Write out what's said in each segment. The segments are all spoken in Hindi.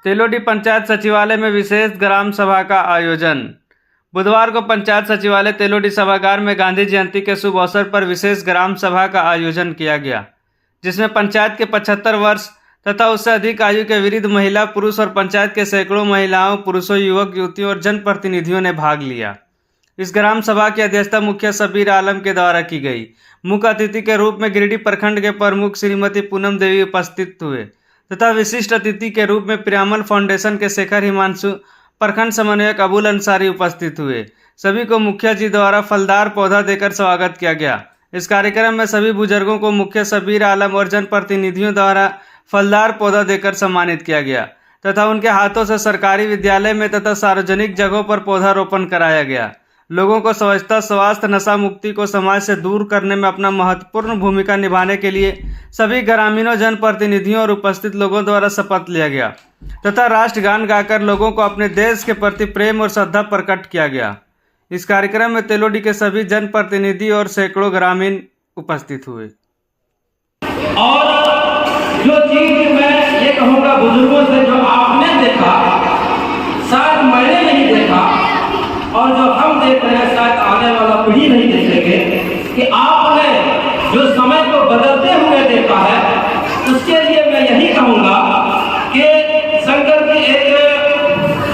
तेलोडी पंचायत सचिवालय में विशेष ग्राम सभा का आयोजन। बुधवार को पंचायत सचिवालय तेलोडी सभागार में गांधी जयंती के शुभ अवसर पर विशेष ग्राम सभा का आयोजन किया गया, जिसमें पंचायत के 75 वर्ष तथा उससे अधिक आयु के वृद्ध महिला, पुरुष और पंचायत के सैकड़ों महिलाओं, पुरुषों, युवक युवतियों और जनप्रतिनिधियों ने भाग लिया। इस ग्राम सभा की अध्यक्षता मुखिया शब्बीर आलम के द्वारा की गई। मुख्य अतिथि के रूप में गिरिडीह प्रखंड के प्रमुख श्रीमती पूनम देवी उपस्थित हुए तथा विशिष्ट अतिथि के रूप में प्रियामल फाउंडेशन के शेखर हिमांशु, प्रखंड समन्वयक अबुल अंसारी उपस्थित हुए। सभी को मुखिया जी द्वारा फलदार पौधा देकर स्वागत किया गया। इस कार्यक्रम में सभी बुजुर्गों को मुखिया शब्बीर आलम और जनप्रतिनिधियों द्वारा फलदार पौधा देकर सम्मानित किया गया तथा उनके हाथों से सरकारी विद्यालय में तथा सार्वजनिक जगहों पर पौधारोपण कराया गया। लोगों को स्वच्छता, स्वास्थ्य, नशा मुक्ति को समाज से दूर करने में अपना महत्वपूर्ण भूमिका निभाने के लिए सभी ग्रामीणों, जनप्रतिनिधियों और उपस्थित लोगों द्वारा शपथ लिया गया तथा राष्ट्रगान गाकर लोगों को अपने देश के प्रति प्रेम और श्रद्धा प्रकट किया गया। इस कार्यक्रम में तेलोडी के सभी जनप्रतिनिधि और सैकड़ों ग्रामीण उपस्थित हुए। और जो चीज मैं ये कहूँगा बुजुर्गों से, जो आपने देखा शायद मैंने नहीं देखा और जो हम देख रहे हैं शायद आने वाला पीढ़ी नहीं देखेंगे, कि आपने जो समय को बदलते हुए देखा है, उसके लिए मैं यही कहूँगा कि शंकर जी एक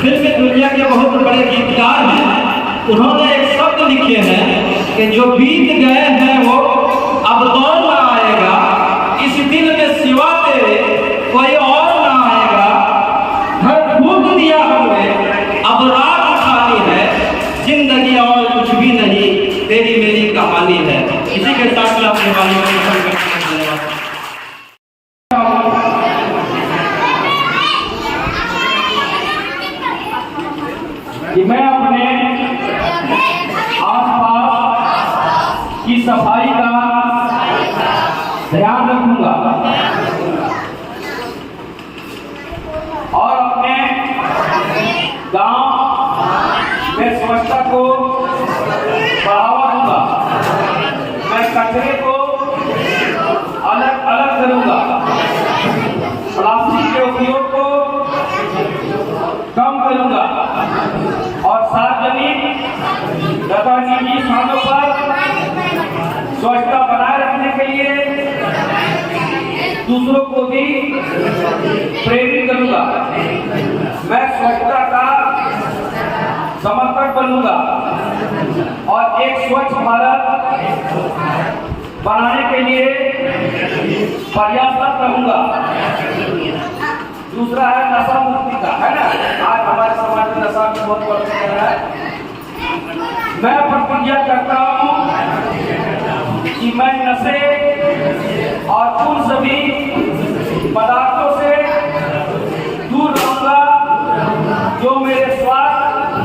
फिल्म दुनिया के बहुत बड़े गीतकार हैं। उन्होंने एक शब्द लिखे हैं कि जो बीत गए हैं वो अब दौर ना आएगा, इस दिल में सिवा तेरे कोई और ना आएगा। घर फूक दिया हमने, अब रात खाली है, जिंदगी और कुछ भी नहीं, तेरी मेरी कहानी है। इसी के साथ मैं अपने वाली को कि मैं अपने आसपास की सफाई का ध्यान रखूंगा और अपने गांव में स्वच्छता को बढ़ावा दूंगा। मैं कचरे को अलग अलग करूंगा, प्लास्टिक के उपयोग को कम करूंगा और सार्वजनिक तथा निजी स्थानों पर स्वच्छता बनाए रखने के लिए दूसरों को भी प्रेरित करूंगा। मैं स्वच्छता का समर्थक बनूंगा और एक स्वच्छ भारत बनाने के लिए प्रयासरत रहूंगा। दूसरा है नशा मुक्ति का, है ना। आज हमारे समाज में नशा भी बहुत बढ़ रहा है। मैं प्रतिज्ञा करता हूँ कि मैं नशे और उन सभी पदार्थों से दूर रहूंगा जो मेरे स्वास्थ्य,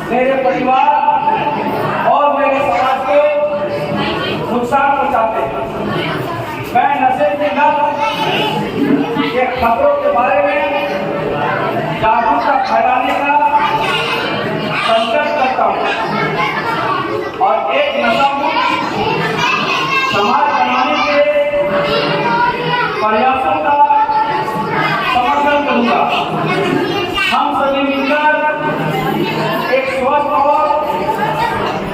मेरे परिवार और मेरे समाज को नुकसान पहुंचाते हैं। मैं नशे के लत के खतरों के बारे में जागरूकता फैलाने का संकल्प करता हूँ और एक नशा मुक्त समाज बनाने के प्रयासों का समर्थन करूंगा। हम सभी मिलकर एक स्वस्थ और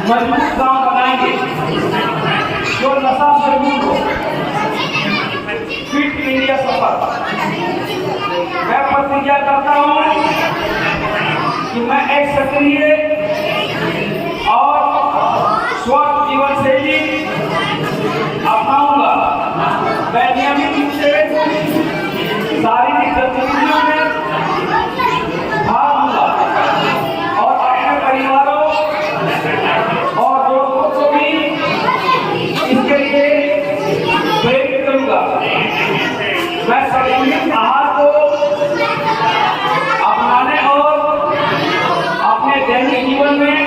मजबूत गांव बनाएंगे जो नशा से मुक्त हो। फिट इंडिया सफर। मैं प्रतिज्ञा करता हूँ कि मैं एक सक्रिय और स्वस्थ जीवन शैली अपनाऊंगा। मैं नियमित रूप से शारीरिक गतिविधियों में भाग लूंगा और अपने परिवारों और दोस्तों को भी इसके लिए प्रेरित करूंगा। मैं संतुलित आहार को अपनाने और अपने दैनिक जीवन में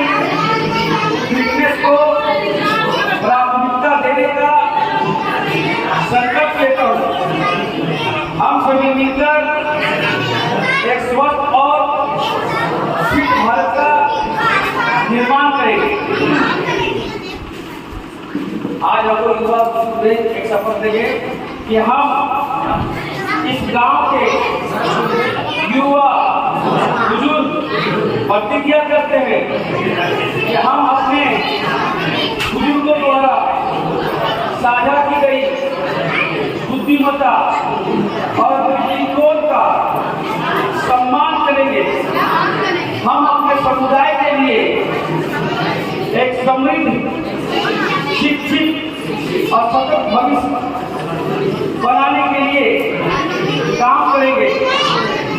फिटनेस को प्राथमिकता देने का संकल्प लेता हूँ। हम सभी मिलकर एक स्वस्थ और फिट भारत का निर्माण करेंगे। आज हम लोग एक शपथ देंगे कि हम इस गांव के प्रतिज्ञा करते हैं कि हम अपने बुजुर्गों द्वारा साझा की गई बुद्धिमत्ता और दृष्टिकोण का सम्मान करेंगे। हम अपने समुदाय के लिए एक समृद्ध, शिक्षित और सतत भविष्य बनाने के लिए काम करेंगे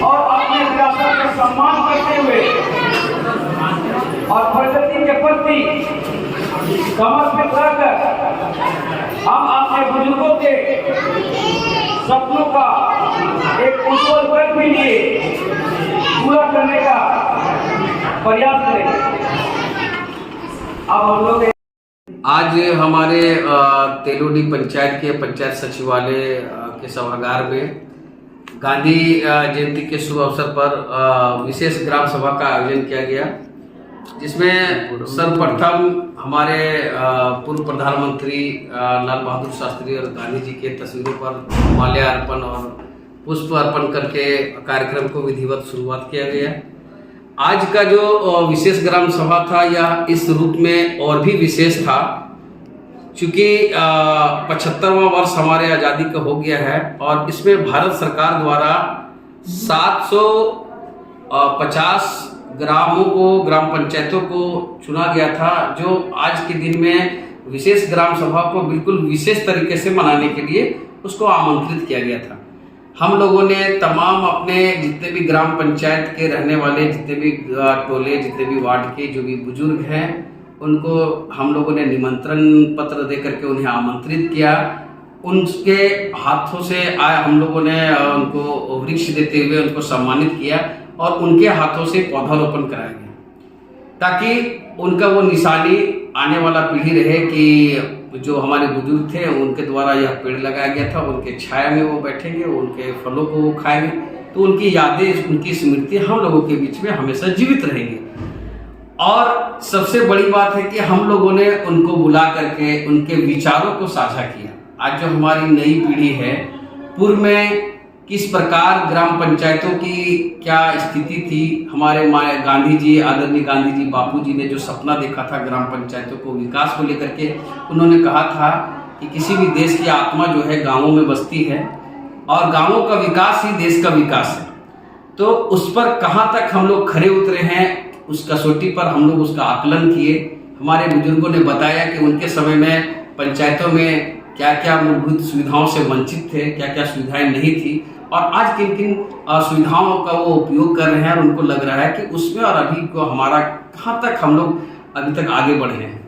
और अपने विरासत का सम्मान करते हुए और प्रगति के प्रति समर्पित रहकर हम अपने बुजुर्गों के सपनों का एक उज्ज्वल कल भी लिए पूरा करने का प्रयास करेंगे। अब हम लोग आज हमारे तेलोडी पंचायत के पंचायत सचिवालय के सभागार में गांधी जयंती के शुभ अवसर पर विशेष ग्राम सभा का आयोजन किया गया, जिसमें सर्वप्रथम हमारे पूर्व प्रधानमंत्री लाल बहादुर शास्त्री और गांधी जी के तस्वीरों पर माल्यार्पण और पुष्प अर्पण करके कार्यक्रम को विधिवत शुरुआत किया गया। आज का जो विशेष ग्राम सभा था यह इस रूप में और भी विशेष था, चूँकि 75वां वर्ष हमारे आज़ादी का हो गया है और इसमें भारत सरकार द्वारा 750 ग्रामों को, ग्राम पंचायतों को चुना गया था, जो आज के दिन में विशेष ग्राम सभा को बिल्कुल विशेष तरीके से मनाने के लिए उसको आमंत्रित किया गया था। हम लोगों ने तमाम अपने जितने भी ग्राम पंचायत के रहने वाले, जितने भी टोले, जितने भी वार्ड के जो भी बुजुर्ग हैं, उनको हम लोगों ने निमंत्रण पत्र दे करके उन्हें आमंत्रित किया। उनके हाथों से हम लोगों ने उनको वृक्ष देते हुए उनको सम्मानित किया और उनके हाथों से पौधारोपण कराया गया, ताकि उनका वो निशानी आने वाला पीढ़ी रहे कि जो हमारे बुजुर्ग थे उनके द्वारा यह पेड़ लगाया गया था, उनके छाया में वो बैठेंगे, उनके फलों को वो खाएंगे, तो उनकी यादें, उनकी स्मृति हम लोगों के बीच में हमेशा जीवित रहेंगी। और सबसे बड़ी बात है कि हम लोगों ने उनको बुला करके उनके विचारों को साझा किया। आज जो हमारी नई पीढ़ी है, पूर्व में किस प्रकार ग्राम पंचायतों की क्या स्थिति थी, हमारे गांधी जी, आदरणीय गांधी जी, बापू जी ने जो सपना देखा था ग्राम पंचायतों को विकास को लेकर के, उन्होंने कहा था कि किसी भी देश की आत्मा जो है गांवों में बसती है और गांवों का विकास ही देश का विकास है। तो उस पर कहाँ तक हम लोग खरे उतरे हैं, उस कसौटी पर हम लोग उसका आकलन किए। हमारे बुजुर्गों ने बताया कि उनके समय में पंचायतों में क्या क्या मूलभूत सुविधाओं से वंचित थे, क्या क्या सुविधाएं नहीं थी और आज किन किन सुविधाओं का वो उपयोग कर रहे हैं और उनको लग रहा है कि उसमें और अभी को हमारा कहाँ तक हम लोग अभी तक आगे बढ़े हैं।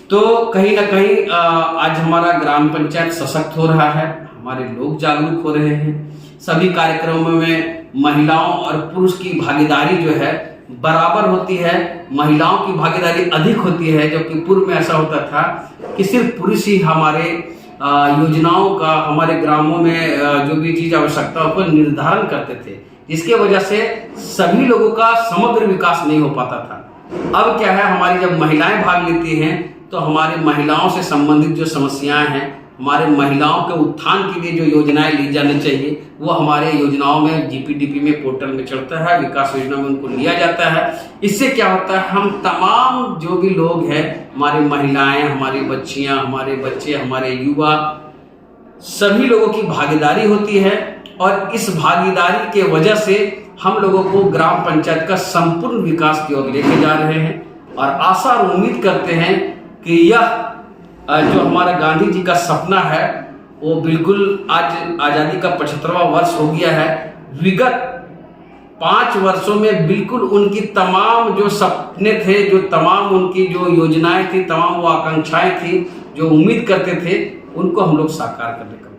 तो कहीं ना कहीं आज हमारा ग्राम पंचायत सशक्त हो रहा है, हमारे लोग जागरूक हो रहे हैं। सभी कार्यक्रमों में महिलाओं और पुरुष की भागीदारी जो है बराबर होती है, महिलाओं की भागीदारी अधिक होती है, जबकि पूर्व में ऐसा होता था कि सिर्फ पुरुष ही हमारे योजनाओं का, हमारे ग्रामों में जो भी चीज आवश्यकता को निर्धारण करते थे, जिसके वजह से सभी लोगों का समग्र विकास नहीं हो पाता था। अब क्या है, हमारी जब महिलाएं भाग लेती हैं तो हमारे महिलाओं से संबंधित जो समस्याएं हैं, हमारे महिलाओं के उत्थान के लिए जो योजनाएं ली जानी चाहिए, वो हमारे योजनाओं में जीपीडीपी में पोर्टल में चढ़ता है, विकास योजना में उनको लिया जाता है। इससे क्या होता है, हम तमाम जो भी लोग हैं, हमारी महिलाएं, हमारी बच्चियां, हमारे बच्चे, हमारे युवा, सभी लोगों की भागीदारी होती है और इस भागीदारी के वजह से हम लोगों को ग्राम पंचायत का संपूर्ण विकास की ओर लेके जा रहे हैं और आशा और उम्मीद करते हैं कि यह जो हमारा गांधी जी का सपना है वो बिल्कुल आज आज़ादी का 75वां वर्ष हो गया है। विगत 5 वर्षों में बिल्कुल उनकी तमाम जो सपने थे, जो तमाम उनकी जो योजनाएं थी, तमाम वो आकांक्षाएं थी, जो उम्मीद करते थे, उनको हम लोग साकार करने का